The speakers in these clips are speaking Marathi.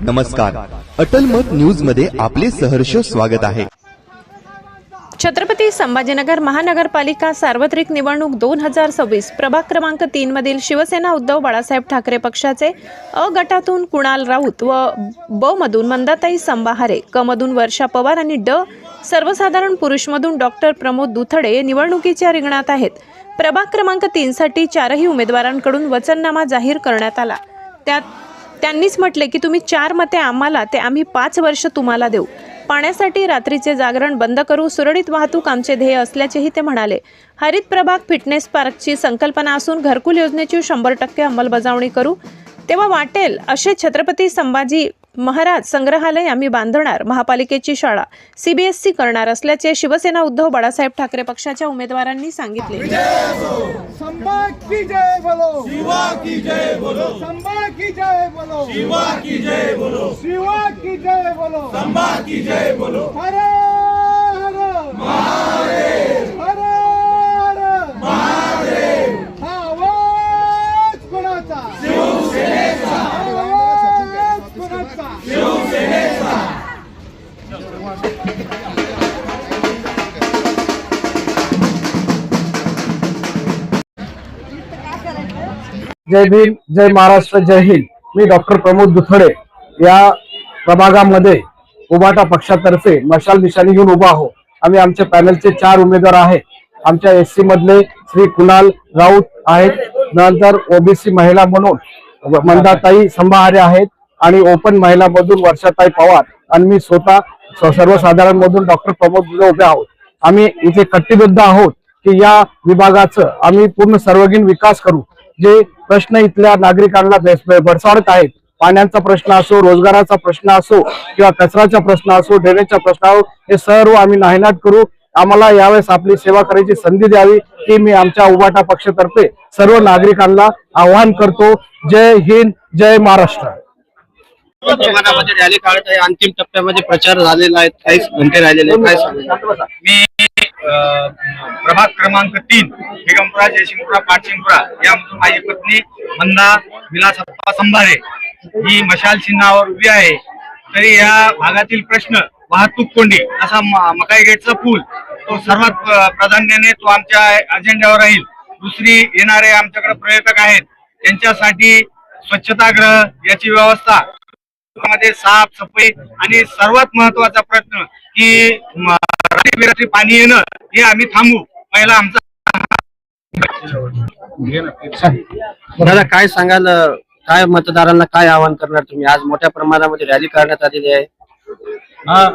नमस्कार, अटल मत न्यूज मध्ये आपले सहर्ष स्वागत आहे। छत्रपती संभाजीनगर महानगरपालिका सार्वत्रिक निवडणूक 2026 प्रभाग क्रमांक 3 मधील शिवसेना उद्धव बाळासाहेब ठाकरे पक्षाचे अ गटातून कुणाल राऊत व ब मधून मंदाताई संभाहारे, क मधून वर्षा पवार आणि ड सर्वसाधारण पुरुषमधून डॉक्टर प्रमोद दुथडे निवडणुकीच्या रिंगणात आहेत। प्रभाग क्रमांक 3 साठी चारही उमेदवारांकडून वचननामा जाहीर करण्यात आला। त्यात त्यांनीच म्हटले की तुम्ही 4 मते आम्हाला ते आम्ही 5 वर्ष तुम्हाला देऊ। पाण्यासाठी रात्रीचे जागरण बंद करू, सुरळीत वाहतूक आमचे ध्येय असल्याचेही ते म्हणाले। हरित प्रभाग फिटनेस पार्कची संकल्पना असून घरकुल योजनेची 100% अंमलबजावणी करू, तेव्हा वाटेल असे छत्रपती संभाजी महाराज संग्रहालय आम्ही बांधणार। महापालिकेची शाळा CBSE करणार असल्याचे शिवसेना उद्धव बाळासाहेब ठाकरे पक्षाच्या उमेदवारांनी सांगितले। संभा की जय बोलो, शिवा की जय बोलो, संभा की जय बोलो, शिवा की जय बोलो, शिवा की जय बोलो, संभा की जय बोलो। हर हर महादेव, हर हर महादेव। हा आवाज कोणाचा? शिवसेनेचा। आवाज कोणाचा? शिवसेनेचा। जय भीम, जय महाराष्ट्र, जय हिंद। मी डॉक्टर प्रमोद दुथडे या प्रभागामध्ये उभाटा पक्षातर्फे मशाल निशाणी घेऊन उभा आहो। आम्ही आमच्या पॅनलचे 4 उमेदवार आहेत। आमच्या SC मधले श्री कुणाल राऊत आहेत, नंतर OBC महिला म्हणून मंदाताई संभाहारे आहेत आणि ओपन महिला मधून वर्षाताई पवार आणि मी स्वतः सर्वसाधारण मधून डॉक्टर प्रमोद दुथडे उभे आहोत। आम्ही इथे कटिबद्ध आहोत की या विभागाचं आम्ही पूर्ण सर्वांगीण विकास करू। जे प्रश्न इथल्या नागरिकांना भेडसावत आहेत, पाण्याचा प्रश्न असो, रोजगाराचा प्रश्न असो किंवा कचऱ्याचा प्रश्न असो, ड्रेनेजचा प्रश्न असो, हे सर्व आम्ही नायनाट करू। आम्हाला यावेळेस आपली सेवा करायची संधी द्यावी ही मी आमच्या उभाटा पक्षातर्फे सर्व नागरिकांना आवाहन करतो। जय हिंद, जय महाराष्ट्र। प्रमाणामध्ये रॅली काढत आहे, अंतिम टप्प्यामध्ये प्रचार झालेला आहे, काही घंटे राहिलेले आहेत, काय सांगू? मी प्रभाग क्रमांक 3 बेगमपुरा, जयसिंगपुरा, पाटसिंगपुरा यामधून माझी पत्नी मंदा विलासप्पा संभारे ही मशाल चिन्हावर उभी आहे। तरी या भागातील प्रश्न वाहतूक कोंडी असा मकाई गेटचा पूल तो सर्वात प्राधान्याने तो आमच्या अजेंड्यावर राहील। दुसरी येणारे आमच्याकडे पर्यटक आहेत त्यांच्यासाठी स्वच्छतागृह याची व्यवस्था, मध्ये साफ सफाई आणि सर्वात महत्वाचा प्रश्न की रात्री पाणी येणं हे आम्ही थांबू। पहिला आमचा दादा काय सांगाल, काय मतदारांना काय आवाहन करणार तुम्ही? आज मोठ्या प्रमाणामध्ये रॅली करण्यात आलेली आहे।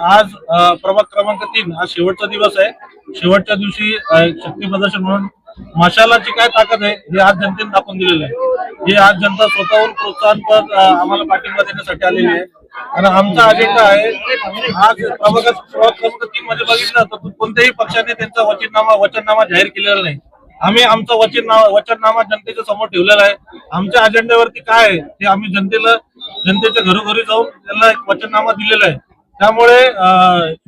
आज प्रभाग क्रमांक 3 हा शेवटचा दिवस आहे। शेवटच्या दिवशी शक्ती प्रदर्शन म्हणून मशालाची काय ताकद आहे हे आज जनतेने दाखवून दिलेलं आहे। हे आज जनता स्वतःहून प्रोत्साहनपर आम्हाला पाठिंबा देण्यासाठी आलेली आहे आणि आमचा अजेंडा आहे आज प्रभाग क्रमांक 3 मध्ये बघितलं तर कोणत्याही पक्षाने त्यांचा वचननामा जाहीर केलेला नाही। आम्ही आमचा वचननामा जनतेच्या समोर ठेवलेला आहे। आमच्या अजेंड्यावरती काय आहे ते आम्ही जनतेच्या घरोघरी जाऊन त्यांना एक वचननामा दिलेला आहे। त्यामुळे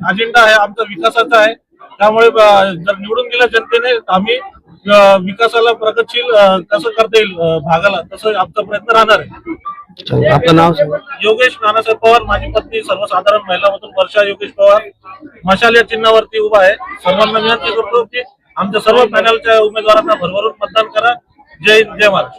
अजेंडा आहे आमचा विकासाचा आहे। त्यामुळे जर निवडून दिल्या जनतेने आम्ही विकासाला प्रगतशील कसं करता येईल भागाला तसं आमचा प्रयत्न राहणार आहे। आपलं नाव? योगेश नानासाहेब पवार, माझी पत्नी सर्वसाधारण महिला मधून वर्षा योगेश पवार मशाल या चिन्हावरती उभा आहे। सर्वांना विनंती करतो की आमच्या सर्व पॅनलच्या उमेदवारांना भरभरून मतदान करा। जय हिंद, जय महाराष्ट्र।